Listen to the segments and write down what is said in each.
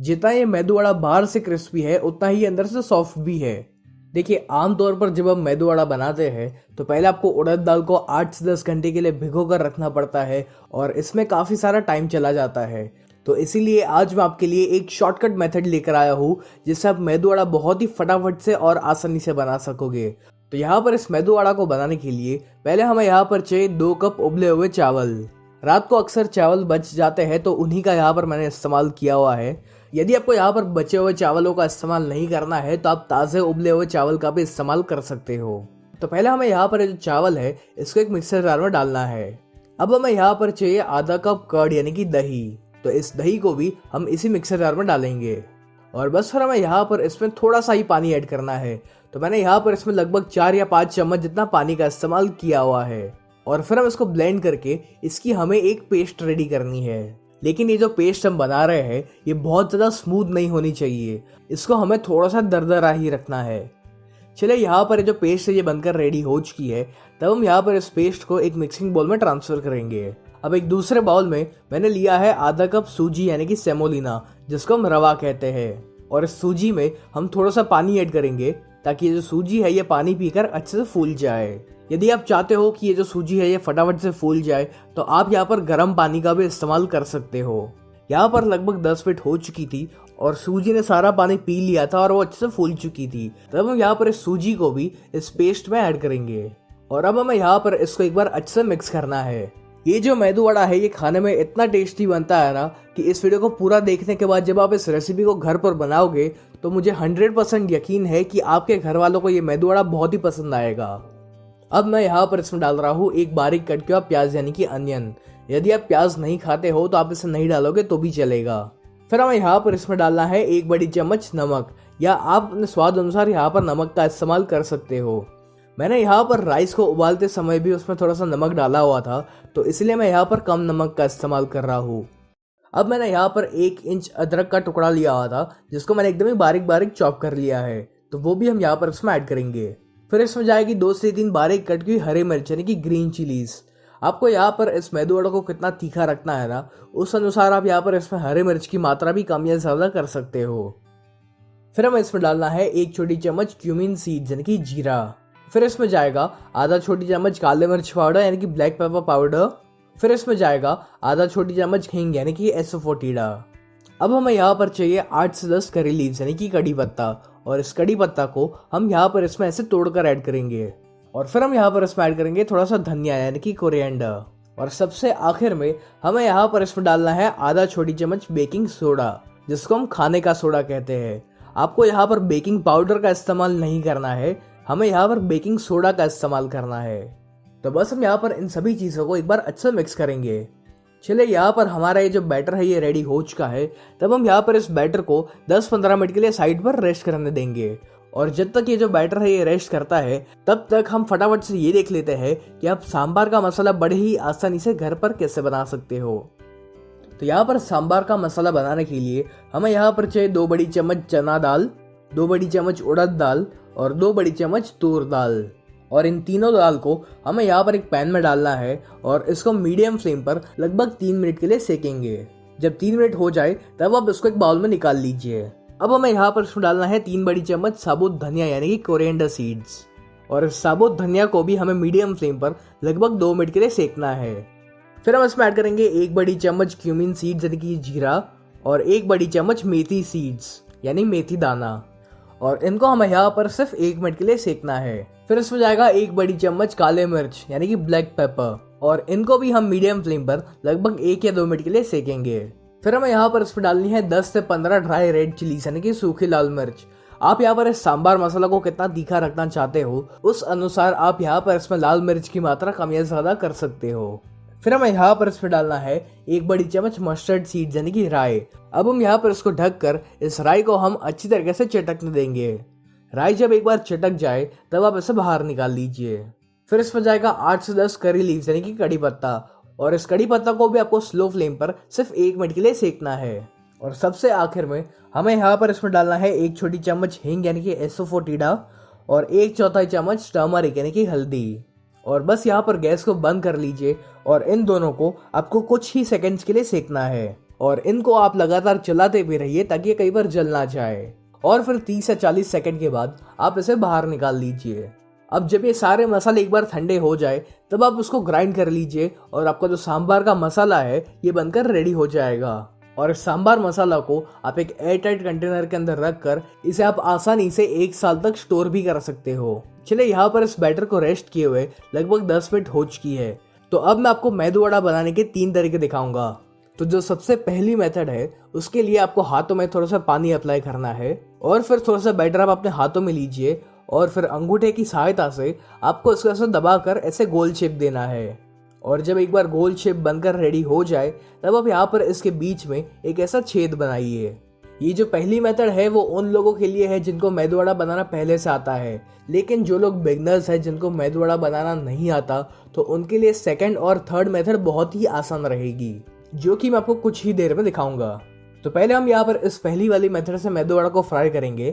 जितना ये मेदू वड़ा बाहर से क्रिस्पी है उतना ही अंदर से सॉफ्ट भी है। देखिए, आमतौर पर जब हम मेदू वड़ा बनाते हैं तो पहले आपको उड़द दाल को 8 से 10 घंटे के लिए भिगो कर रखना पड़ता है और इसमें काफ़ी सारा टाइम चला जाता है। तो इसीलिए आज मैं आपके लिए एक शॉर्टकट मेथड लेकर आया हूँ जिससे आप मेदू वड़ा बहुत ही फटाफट से और आसानी से बना सकोगे। तो यहाँ पर इस मेदू वड़ा को बनाने के लिए पहले हमें यहाँ पर चाहिए 2 कप उबले हुए चावल। रात को अक्सर चावल बच जाते हैं तो उन्हीं का यहाँ पर मैंने इस्तेमाल किया हुआ है। यदि आपको यहाँ पर बचे हुए चावलों का इस्तेमाल नहीं करना है तो आप ताज़े उबले हुए चावल का भी इस्तेमाल कर सकते हो। तो पहले हमें यहाँ पर जो चावल है इसको एक मिक्सर जार में डालना है। अब हमें यहाँ पर चाहिए आधा कप कर्ड यानी कि दही। तो इस दही को भी हम इसी मिक्सर जार में डालेंगे और बस फिर हमें यहाँ पर इसमें थोड़ा सा ही पानी ऐड करना है। तो मैंने यहाँ पर इसमें लगभग 4 या 5 चम्मच जितना पानी का इस्तेमाल किया हुआ है और फिर हम इसको ब्लेंड करके इसकी हमें एक पेस्ट रेडी करनी है। लेकिन ये जो पेस्ट हम बना रहे हैं ये बहुत ज़्यादा स्मूथ नहीं होनी चाहिए, इसको हमें थोड़ा सा दरदरा ही रखना है। चलिए, यहाँ पर जो पेस्ट है ये बनकर रेडी हो चुकी है। तब हम यहाँ पर इस पेस्ट को एक मिक्सिंग बाउल में ट्रांसफ़र करेंगे। अब एक दूसरे बाउल में मैंने लिया है आधा कप सूजी यानी कि सेमोलिना, जिसको हम रवा कहते हैं। और इस सूजी में हम थोड़ा सा पानी ऐड करेंगे ताकि ये जो सूजी है ये पानी पीकर अच्छे से फूल जाए। यदि आप चाहते हो कि ये जो सूजी है ये फटाफट से फूल जाए तो आप यहाँ पर गर्म पानी का भी इस्तेमाल कर सकते हो। यहाँ पर लगभग 10 मिनट हो चुकी थी और सूजी ने सारा पानी पी लिया था और वो अच्छे से फूल चुकी थी। तब हम यहाँ पर इस सूजी को भी इस पेस्ट में ऐड करेंगे और अब हमें यहाँ पर इसको एक बार अच्छे से मिक्स करना है। ये जो मेदू वड़ा है ये खाने में इतना टेस्टी बनता है ना कि इस वीडियो को पूरा देखने के बाद जब आप इस रेसिपी को घर पर बनाओगे तो मुझे 100% यकीन है कि आपके घर वालों को ये मेदू वड़ा बहुत ही पसंद आएगा। अब मैं यहाँ पर इसमें डाल रहा हूँ एक बारीक कट किया प्याज यानी कि अनियन। यदि आप प्याज नहीं खाते हो तो आप इसे नहीं डालोगे तो भी चलेगा। फिर हमें यहाँ पर इसमें डालना है 1 बड़ी चम्मच नमक, या आप अपने स्वाद अनुसार यहाँ पर नमक का इस्तेमाल कर सकते हो। मैंने यहाँ पर राइस को उबालते समय भी उसमें थोड़ा सा नमक डाला हुआ था तो इसलिए मैं यहाँ पर कम नमक का इस्तेमाल कर रहा हूँ। अब मैंने यहाँ पर 1 इंच अदरक का टुकड़ा लिया हुआ था जिसको मैंने एकदम ही बारीक बारीक चॉप कर लिया है, तो वो भी हम यहाँ पर इसमें ऐड करेंगे। फिर इसमें जाएगी 2 से 3 बारीक कट की हरी मिर्च यानी कि ग्रीन चिलीज। आपको यहाँ पर इस मेदू वड़ा को कितना तीखा रखना है ना, उस अनुसार आप यहाँ पर इसमें हरी मिर्च की मात्रा भी कम या ज़्यादा कर सकते हो। फिर हमें इसमें डालना है 1 छोटी चम्मच क्यूमिन सीड्स यानी कि जीरा। फिर इसमें जाएगा आधा छोटी चम्मच काले मिर्च पाउडर यानी कि ब्लैक पेपर पाउडर। फिर इसमें जाएगा आधा छोटी चम्मच हींग यानी कि एसोफोटिडा। अब हमें यहाँ पर चाहिए 8 से 10 करी लीव्स यानी कि कड़ी पत्ता, और इस कड़ी पत्ता को हम यहाँ पर इसमें ऐसे तोड़कर ऐड करेंगे। और फिर हम यहाँ पर इसमें ऐड करेंगे थोड़ा सा धनिया यानी कि कोरिएंडर। और सबसे आखिर में हमें यहाँ पर इसमें डालना है आधा छोटी चम्मच बेकिंग सोडा, जिसको हम खाने का सोडा कहते हैं। आपको यहाँ पर बेकिंग पाउडर का इस्तेमाल नहीं करना है, हमें यहाँ पर बेकिंग सोडा का इस्तेमाल करना है। तो बस हम यहाँ पर इन सभी चीज़ों को एक बार अच्छे से मिक्स करेंगे। चलिए, यहाँ पर हमारा ये जो बैटर है ये रेडी हो चुका है। तब हम यहाँ पर इस बैटर को 10-15 मिनट के लिए साइड पर रेस्ट करने देंगे। और जब तक ये जो बैटर है ये रेस्ट करता है तब तक हम फटाफट से ये देख लेते हैं कि आप सांभर का मसाला बड़े ही आसानी से घर पर कैसे बना सकते हो। तो यहाँ पर सांभर का मसाला बनाने के लिए हमें यहाँ पर चाहिए 2 बड़ी चम्मच चना दाल, 2 बड़ी चम्मच उड़द दाल और 2 बड़ी चम्मच तूर दाल। और इन तीनों दाल को हमें यहाँ पर एक पैन में डालना है और इसको मीडियम फ्लेम पर लगभग 3 मिनट के लिए सेकेंगे। जब 3 मिनट हो जाए तब आप इसको एक बाउल में निकाल लीजिए। अब हमें यहाँ पर इसमें डालना है 3 बड़ी चम्मच साबुत धनिया यानी कि कोरिएंडर सीड्स, और इस साबुत धनिया को भी हमें मीडियम फ्लेम पर लगभग 2 मिनट के लिए सेकना है। फिर हम इसमें ऐड करेंगे 1 बड़ी चम्मच क्यूमिन सीड्स यानी कि जीरा और 1 बड़ी चम्मच मेथी सीड्स यानी मेथी दाना, और इनको हमें यहाँ पर सिर्फ 1 मिनट के लिए सेकना है। फिर इसमें जाएगा 1 बड़ी चम्मच काले मिर्च यानी कि ब्लैक पेपर, और इनको भी हम मीडियम फ्लेम पर लगभग 1 या 2 मिनट के लिए सेकेंगे। फिर हमें यहाँ पर इसमें डालनी है 10 से 15 ड्राई रेड चिलीज यानी कि सूखी लाल मिर्च। आप यहाँ पर इस सांभर मसाला को कितना तीखा रखना चाहते हो उस अनुसार आप यहाँ पर इसमें लाल मिर्च की मात्रा कम या ज्यादा कर सकते हो। फिर हमें यहाँ पर इसमें डालना है 1 बड़ी चम्मच मस्टर्ड सीड्स यानी कि राई। अब हम यहाँ पर इसको ढककर इस राई को हम अच्छी तरीके से चटकने देंगे। राई जब एक बार चटक जाए तब आप इसे बाहर निकाल लीजिए। फिर इसमें जाएगा 8 से 10 करी लीव्स यानी कि कड़ी पत्ता, और इस कड़ी पत्ता को भी आपको स्लो फ्लेम पर सिर्फ 1 मिनट के लिए सेकना है। और सबसे आखिर में हमें यहाँ पर इसमें डालना है 1 छोटी चम्मच हींग यानी कि एसोफोटिडा और 1/4 चम्मच टर्मरिक यानी कि हल्दी। और बस यहाँ पर गैस को बंद कर लीजिए और इन दोनों को आपको कुछ ही सेकंड्स के लिए सेकना है। और इनको आप लगातार चलाते भी रहिए ताकि ये कई बार जल ना जाए। और फिर 30 या 40 सेकंड के बाद आप इसे बाहर निकाल लीजिए। अब जब ये सारे मसाले एक बार ठंडे हो जाए तब आप उसको ग्राइंड कर लीजिए और आपका जो सांभर का मसाला है ये बनकर रेडी हो जाएगा। और इस सांभर मसाला को आप एक एयर टाइट कंटेनर के अंदर रखकर इसे आप आसानी से 1 साल तक स्टोर भी कर सकते हो। चलिए यहाँ पर इस बैटर को रेस्ट किए हुए लगभग 10 मिनट हो चुकी है। तो अब मैं आपको मेदू वड़ा बनाने के 3 तरीके दिखाऊंगा। तो जो सबसे पहली मेथड है उसके लिए आपको हाथों में थोड़ा सा पानी अप्लाई करना है और फिर थोड़ा सा बैटर आप अपने हाथों में लीजिए और फिर अंगूठे की सहायता से आपको इसको ऐसे दबाकर ऐसे गोल शेप देना है। और जब एक बार गोल शेप बनकर रेडी हो जाए तब आप यहाँ पर इसके बीच में एक ऐसा छेद बनाइए। ये जो पहली मेथड है वो उन लोगों के लिए है जिनको मेदू वड़ा बनाना पहले से आता है, लेकिन जो लोग बिगनर्स हैं जिनको मेदू वड़ा बनाना नहीं आता तो उनके लिए सेकंड और थर्ड मेथड बहुत ही आसान रहेगी, जो कि मैं आपको कुछ ही देर में दिखाऊंगा। तो पहले हम यहाँ पर इस पहली वाली मेथड से मेदू वड़ा को फ्राई करेंगे।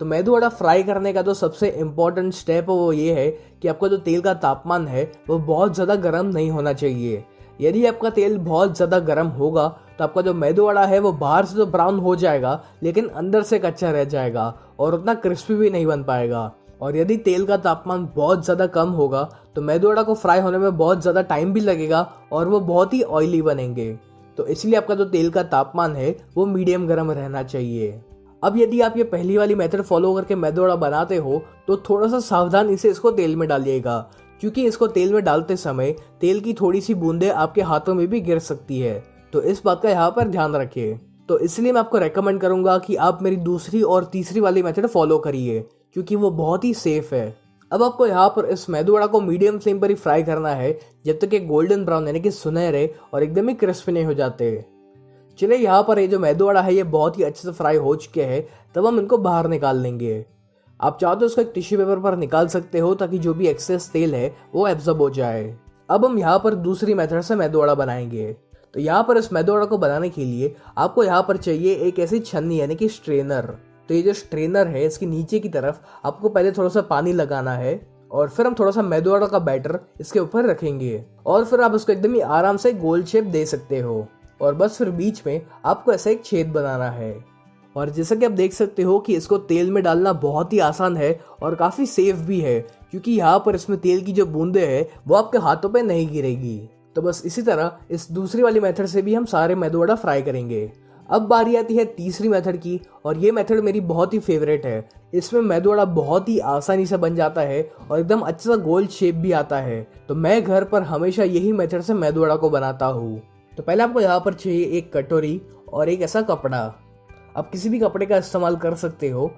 तो मेदू वड़ा फ्राई करने का जो सबसे इम्पोर्टेंट स्टेप है वो ये है कि आपका जो तेल का तापमान है वो बहुत ज़्यादा गर्म नहीं होना चाहिए। यदि आपका तेल बहुत ज़्यादा गर्म होगा तो आपका जो मेदू वड़ा है वो बाहर से तो ब्राउन हो जाएगा लेकिन अंदर से कच्चा रह जाएगा और उतना क्रिस्पी भी नहीं बन पाएगा। और यदि तेल का तापमान बहुत ज़्यादा कम होगा तो मेदू वड़ा को फ्राई होने में बहुत ज़्यादा टाइम भी लगेगा और वो बहुत ही ऑयली बनेंगे। तो इसलिए आपका जो तेल का तापमान है वो मीडियम गर्म रहना चाहिए। अब यदि आप ये पहली वाली मेथड फॉलो करके मेदू वड़ा बनाते हो तो थोड़ा सा सावधानी से इसको तेल में डालिएगा, क्योंकि इसको तेल में डालते समय तेल की थोड़ी सी बूंदें आपके हाथों में भी गिर सकती है। तो इस बात का यहाँ पर ध्यान रखिए। तो इसलिए मैं आपको रेकमेंड करूंगा कि आप मेरी दूसरी और तीसरी वाली मेथड फॉलो करिए, क्योंकि वो बहुत ही सेफ है। अब आपको यहाँ पर इस मेदू वड़ा को मीडियम फ्लेम पर ही फ्राई करना है जब तक ये गोल्डन ब्राउन यानी कि सुनहरे और एकदम ही क्रिस्पी नहीं हो जाते। चलिए यहाँ पर ये जो मेदू वड़ा है ये बहुत ही अच्छे से फ्राई हो चुके हैं, तब हम इनको बाहर निकाल लेंगे। आप चाहो तो इसको एक टिश्यू पेपर पर निकाल सकते हो ताकि जो भी एक्सेस तेल है वो एब्जॉर्ब हो जाए। अब हम यहाँ पर दूसरी मेथड से मेदू वड़ा बनाएंगे। तो यहाँ पर इस मेदू वड़ा को बनाने के लिए आपको यहाँ पर चाहिए एक ऐसी छन्नी यानी कि स्ट्रेनर। तो ये जो स्ट्रेनर है इसके नीचे की तरफ आपको पहले थोड़ा सा पानी लगाना है और फिर हम थोड़ा सा मेदू वड़ा का बैटर इसके ऊपर रखेंगे और फिर आप इसको एकदम ही आराम से गोल शेप दे सकते हो। और बस फिर बीच में आपको ऐसा एक छेद बनाना है। और जैसा कि आप देख सकते हो कि इसको तेल में डालना बहुत ही आसान है और काफ़ी सेफ भी है, क्योंकि यहाँ पर इसमें तेल की जो बूंदे हैं वो आपके हाथों पे नहीं गिरेगी। तो बस इसी तरह इस दूसरी वाली मेथड से भी हम सारे मेदू वड़ा फ्राई करेंगे। अब बारी आती है तीसरी मेथड की, और ये मेथड मेरी बहुत ही फेवरेट है। इसमें मेदू वड़ा बहुत ही आसानी से बन जाता है और एकदम अच्छा सा गोल शेप भी आता है। तो मैं घर पर हमेशा यही मेथड से मेदू वड़ा को बनाता हूँ। तो पहले आपको यहाँ पर चाहिए एक कटोरी और एक ऐसा कपड़ा। आप किसी भी कपड़े का इस्तेमाल कर सकते हो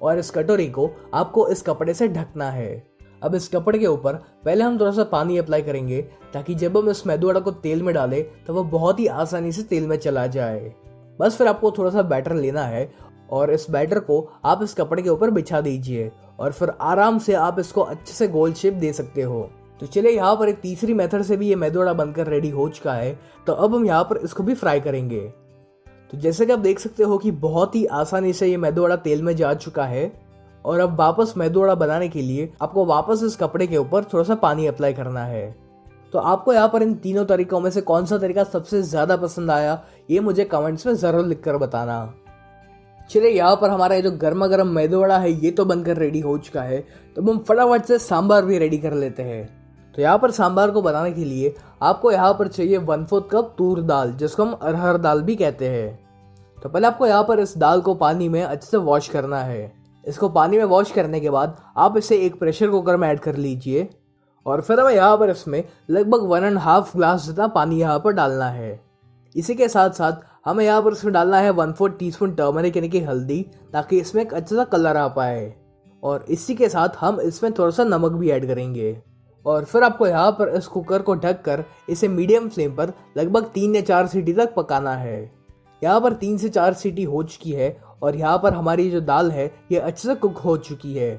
और इस कटोरी को आपको इस कपड़े से ढकना है। अब इस कपड़े के ऊपर पहले हम थोड़ा सा पानी अप्लाई करेंगे ताकि जब हम इस मेदू वड़ा को तेल में डालें तो वो बहुत ही आसानी से तेल में चला जाए। बस फिर आपको थोड़ा सा बैटर लेना है और इस बैटर को आप इस कपड़े के ऊपर बिछा दीजिए और फिर आराम से आप इसको अच्छे से गोल शेप दे सकते हो। तो चलिए यहाँ पर एक तीसरी मेथड से भी ये मेदू वड़ा बनकर रेडी हो चुका है। तो अब हम यहाँ पर इसको भी फ्राई करेंगे। तो जैसे कि आप देख सकते हो कि बहुत ही आसानी से ये मेदू वड़ा तेल में जा चुका है। और अब वापस मेदू वड़ा बनाने के लिए आपको वापस इस कपड़े के ऊपर थोड़ा सा पानी अप्लाई करना है। तो आपको यहाँ पर इन तीनों तरीकों में से कौन सा तरीका सबसे ज़्यादा पसंद आया ये मुझे कमेंट्स में ज़रूर लिख कर बताना। चलिए यहाँ पर हमारा ये जो गर्मा गर्म मेदू वड़ा है ये तो बनकर रेडी हो चुका है। तो हम फटाफट से सांभर भी रेडी कर लेते हैं। तो यहाँ पर सांभर को बनाने के लिए आपको यहाँ पर चाहिए 1/4 कप तूर दाल, जिसको हम अरहर दाल भी कहते हैं। तो पहले आपको यहाँ पर इस दाल को पानी में अच्छे से वॉश करना है। इसको पानी में वॉश करने के बाद आप इसे एक प्रेशर कुकर में ऐड कर लीजिए और फिर हमें यहाँ पर इसमें लगभग 1.5 ग्लास जितना पानी यहाँ पर डालना है। इसी के साथ साथ हमें यहाँ पर इसमें डालना है 1/4 टीस्पून टर्मरिक यानी कि हल्दी, ताकि इसमें एक अच्छा सा कलर आ पाए। और इसी के साथ हम इसमें थोड़ा सा नमक भी ऐड करेंगे। और फिर आपको यहाँ पर इस कुकर को ढककर इसे मीडियम फ्लेम पर लगभग 3 या 4 सीटी तक पकाना है। यहाँ पर 3 से 4 सीटी हो चुकी है और यहाँ पर हमारी जो दाल है ये अच्छे से कुक हो चुकी है।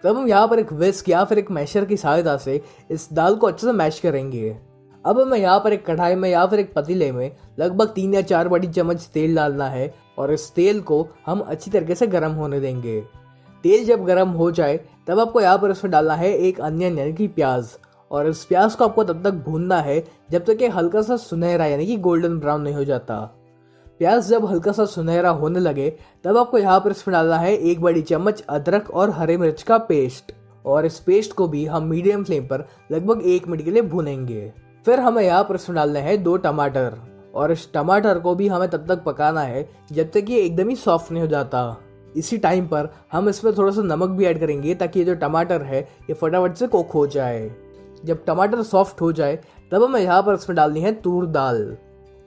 तब हम यहाँ पर एक विस्क या फिर एक मैशर की सहायता से इस दाल को अच्छे से मैश करेंगे। अब हमें यहाँ पर एक कढ़ाई में या फिर एक पतीले में लगभग 3 या 4 बड़ी चम्मच तेल डालना है और इस तेल को हम अच्छी तरीके से गर्म होने देंगे। तेल जब गर्म हो जाए तब आपको यहाँ पर इसमें डालना है एक अनियन यानी कि प्याज, और इस प्याज को आपको तब तक भूनना है जब तक ये हल्का सा सुनहरा यानी कि गोल्डन ब्राउन नहीं हो जाता। प्याज जब हल्का सा सुनहरा होने लगे तब आपको यहाँ पर इसमें डालना है 1 बड़ी चम्मच अदरक और हरे मिर्च का पेस्ट, और इस पेस्ट को भी हम मीडियम फ्लेम पर लगभग 1 मिनट के लिए भूनेंगे। फिर हमें यहाँ पर इसमें डालने हैं 2 टमाटर, और इस टमाटर को भी हमें तब तक पकाना है जब तक ये एकदम ही सॉफ्ट नहीं हो जाता। इसी टाइम पर हम इसमें थोड़ा सा नमक भी ऐड करेंगे ताकि ये जो टमाटर है ये फटाफट से कुक हो जाए। जब टमाटर सॉफ्ट हो जाए तब हमें यहाँ पर इसमें डालनी है तूर दाल,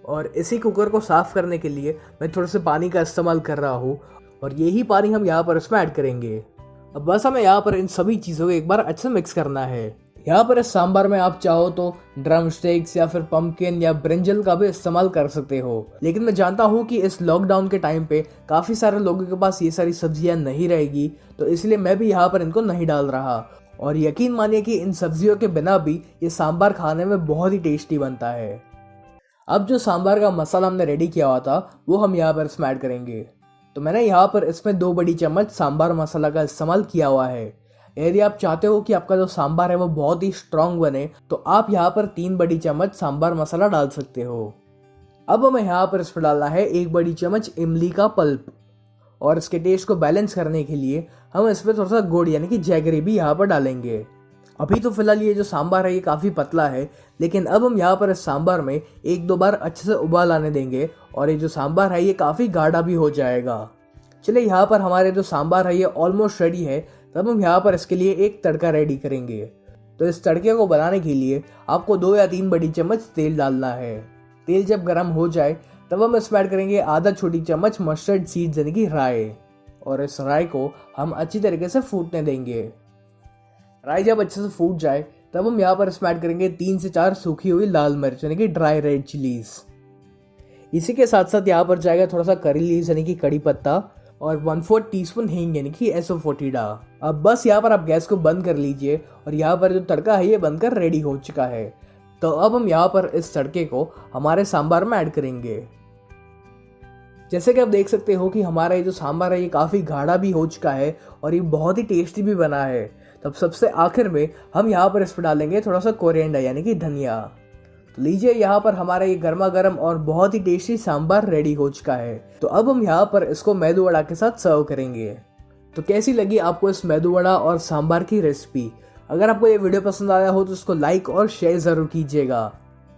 और इसी कुकर को साफ करने के लिए मैं थोड़े से पानी का इस्तेमाल कर रहा हूँ, और यही पानी हम यहाँ पर इसमें ऐड करेंगे। अब बस हमें यहाँ पर इन सभी चीज़ों को एक बार अच्छे से मिक्स करना है। यहाँ पर इस सांबार में आप चाहो तो ड्रम स्टिक्स या फिर पंपकिन या ब्रिंजल का भी इस्तेमाल कर सकते हो, लेकिन मैं जानता हूँ कि इस लॉकडाउन के टाइम पे काफ़ी सारे लोगों के पास ये सारी सब्जियाँ नहीं रहेगी, तो इसलिए मैं भी यहाँ पर इनको नहीं डाल रहा। और यकीन मानिए कि इन सब्जियों के बिना भी ये सांबार खाने में बहुत ही टेस्टी बनता है। अब जो सांबार का मसाला हमने रेडी किया हुआ था वो हम यहाँ पर इसमें ऐड करेंगे। तो मैंने यहाँ पर इसमें 2 बड़ी चम्मच सांबार मसाला का इस्तेमाल किया हुआ है। यदि आप चाहते हो कि आपका जो सांबार है वो बहुत ही स्ट्रांग बने तो आप यहाँ पर 3 बड़ी चम्मच सांबार मसाला डाल सकते हो। अब हमें यहाँ पर इसमें डालना है 1 बड़ी चम्मच इमली का पल्प, और इसके टेस्ट को बैलेंस करने के लिए हम इसमें थोड़ा सा गुड़ यानी कि जैगरी भी यहाँ पर डालेंगे। अभी तो फिलहाल ये जो सांबार है ये काफ़ी पतला है, लेकिन अब हम यहाँ पर इस सांबार में 1-2 बार अच्छे से उबाल आने देंगे और ये जो सांबार है ये काफ़ी गाढ़ा भी हो जाएगा। चलिए यहाँ पर हमारे जो सांबार है ये ऑलमोस्ट रेडी है, तब हम यहाँ पर इसके लिए एक तड़का रेडी करेंगे। तो इस तड़के को बनाने के लिए आपको 2 या 3 बड़ी चम्मच तेल डालना है। तेल जब गर्म हो जाए तब हम इसमें ऐड करेंगे आधा छोटी चम्मच मस्टर्ड सीड्स यानी कि राई, और इस राई को हम अच्छी तरीके से फूटने देंगे। राई जब अच्छे से फूट जाए तब हम यहाँ पर इसमें ऐड करेंगे 3 से 4 सूखी हुई लाल मिर्च यानी कि ड्राई रेड चिलीज। इसी के साथ साथ यहाँ पर जाएगा थोड़ा सा करी लीव्स यानी कि कड़ी पत्ता, और 1/4 टीस्पून हींग यानी कि एसोफोटिडा। अब बस यहाँ पर आप गैस को बंद कर लीजिए, और यहाँ पर जो तड़का है ये बनकर रेडी हो चुका है। तो अब हम यहाँ पर इस तड़के को हमारे सांबार में ऐड करेंगे। जैसे कि आप देख सकते हो कि हमारा ये जो सांबार है ये काफ़ी गाढ़ा भी हो चुका है और ये बहुत ही टेस्टी भी बना है। तब सबसे आखिर में हम यहाँ पर इस पर डालेंगे थोड़ा सा कोरिएंडर यानी कि धनिया। तो लीजिए यहाँ पर हमारा ये गर्मा गर्म और बहुत ही टेस्टी सांबार रेडी हो चुका है। तो अब हम यहाँ पर इसको मेदू वड़ा के साथ सर्व करेंगे। तो कैसी लगी आपको इस मेदू वड़ा और सांबार की रेसिपी? अगर आपको ये वीडियो पसंद आया हो तो इसको लाइक और शेयर ज़रूर कीजिएगा।